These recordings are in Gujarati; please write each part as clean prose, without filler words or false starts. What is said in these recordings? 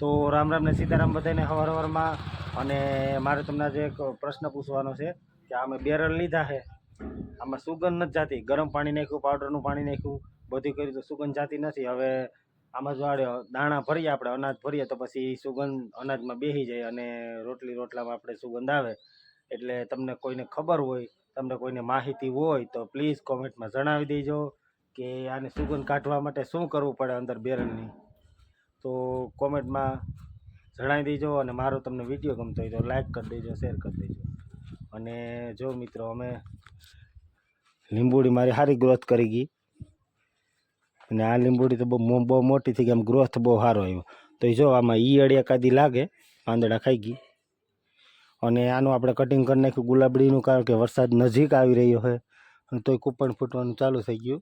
તો રામ રામ ને સીતારામ બધાને હવાર હવારમાં. અને મારે તમને આજે એક પ્રશ્ન પૂછવાનો છે કે અમે બેરલ લીધા છે, આમાં સુગંધ નથી જાતી. ગરમ પાણી નાખ્યું, પાવડરનું પાણી નાખ્યું, બધું કર્યું તો સુગંધ જાતી નથી. હવે આમાં જો દાણા ભરીએ, આપણે અનાજ ભરીએ તો પછી સુગંધ અનાજમાં બેસી જાય અને રોટલામાં આપણે સુગંધ આવે. એટલે તમને કોઈને ખબર હોય, તમને કોઈને માહિતી હોય તો પ્લીઝ કોમેન્ટમાં જણાવી દેજો કે આને સુગંધ કાઢવા માટે શું કરવું પડે અંદર બેરલની. તો કોમેન્ટમાં જણાવી દેજો. અને મારો તમને વિડીયો ગમતો હોય તો લાઈક કરી દેજો, શેર કરી દેજો. અને જો મિત્રો, અમે લીંબુડી મારી સારી ગ્રોથ કરી ગઈ, અને આ લીંબુડી તો બહુ મોટી થઈ ગઈ, આમ ગ્રોથ બહુ સારો આવ્યો. તો જો આમાં ઈયળ એકાદી લાગે, પાંદડા ખાઈ ગઈ. અને આનું આપણે કટિંગ કરી નાખ્યું ગુલાબડીનું, કારણ કે વરસાદ નજીક આવી રહ્યો છે અને તોય કૂપણ ફૂટવાનું ચાલુ થઈ ગયું.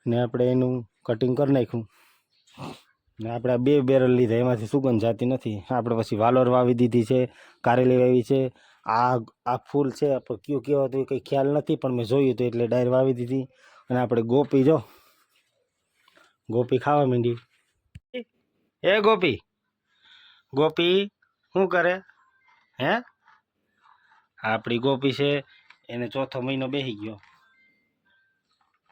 ને આપણે એનું કટિંગ કરી નાખ્યું. ને આપણે બે બેરલ લીધા, એમાંથી સુગંધ જાતી નથી. આપણે પછી વાલોર વાવી દીધી છે, કારેલી વાવી છે. આ ફૂલ છે પણ કયું કેવા તો કંઈ ખ્યાલ નથી, પણ મેં જોયું હતું એટલે ડાયર વાવી દીધી. અને આપણે ગોપી, જો ગોપી ખાવા માંડી. એ ગોપી, ગોપી શું કરે હે? આપણી ગોપી છે, એને ચોથો મહિનો બેસી ગયો,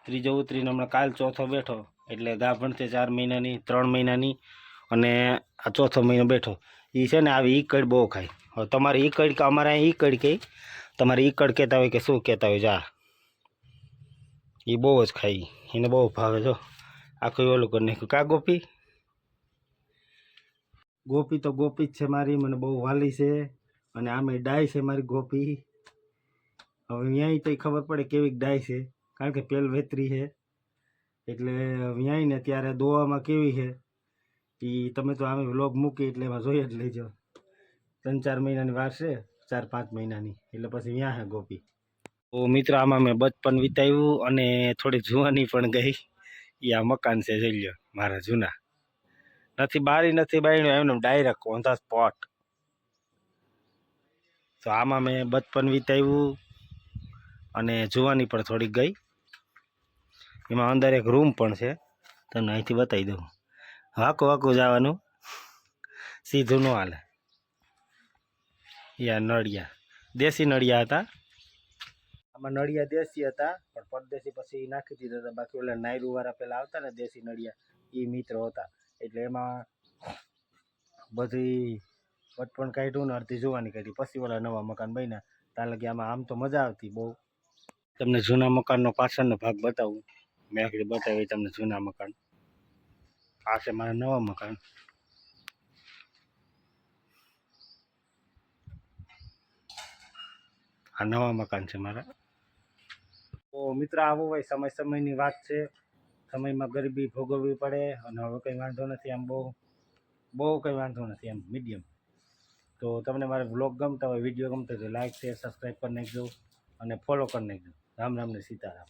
ત્રીજો ઉતરીને હમણાં કાલ ચોથો બેઠો. એટલે ગાભણ છે 4 મહિનાની, 3 મહિનાની, અને આ ચોથો મહિનો બેઠો. એ છે ને આવી ઈકડ બહુ ખાય. હવે તમારે ઈકડ કે અમારે અહીં ઈકડ કહે, તમારે ઈકડ કહેતા હોય કે શું કહેતા હોય, જા એ બહુ જ ખાય, એને બહુ ભાવે. જો આખું ઓલું કરી નાખ્યું. કા ગોપી? ગોપી તો ગોપી જ છે મારી, મને બહુ વાલી છે. અને આમે ડાય છે મારી ગોપી. હવે અહીંયા તો ખબર પડે કેવી ડાય છે, કારણ કે પેલ વેતરી છે. એટલે વ્યાય ને ત્યારે દોવામાં કેવી છે એ તમે તો આમે વ્લોગ મૂકી એટલે એમાં જોઈ જ લેજો. 3-4 મહિનાની વાર છે, 4-5 મહિનાની, એટલે પછી વ્યાં છે ગોપી. તો મિત્રો, આમાં મેં બચપન વિતાવ્યું અને થોડી જુવાની પણ ગઈ. એ આ મકાન છે, જોઈ લ્યો મારા જૂના. નથી બારી નથી બાયણું, એમને ડાયરેક્ટ ઓન ધ સ્પોટ. તો આમાં મેં બચપન વિતાવ્યું અને જુવાની પણ થોડીક ગઈ. એમાં અંદર એક રૂમ પણ છે, તમને અહીંથી બતાવી દઉં. વાકું જવાનું, સીધું ન હાલે. યા નળિયા દેશી નળિયા હતા. આમાં નળિયા દેશી હતા, પણ પરદેશી પછી નાખી દીધા હતા. બાકી ઓલા નાયરુવાળા પેલા આવતા ને દેશી નળિયા, એ મિત્રો હતા. એટલે એમાં બધી બચપણ કાઢ્યું ને અડધી જોવાની કાઢી. પછી ઓલા નવા મકાન બન્યા. ત્યાં લગી આમાં આમ તો મજા આવતી બહુ. તમને જૂના મકાનનો પાછળનો ભાગ બતાવું. મેં આગળ બતાવી તમને જૂના મકાન. આ છે મારા નવા મકાન. આ નવા મકાન છે મારા. તો મિત્ર, આવું હોય સમયની વાત છે. સમયમાં ગરીબી ભોગવવી પડે, અને હવે કંઈ વાંધો નથી. આમ બહુ કંઈ વાંધો નથી, એમ મીડિયમ. તો તમને મારે વ્લોગ ગમતા હોય, વિડીયો ગમતા હોય તો લાઈક, શેર, સબસ્ક્રાઈબ કરી નાખજો અને ફોલો કરી નાખજો. રામ રામ ને સીતારામ.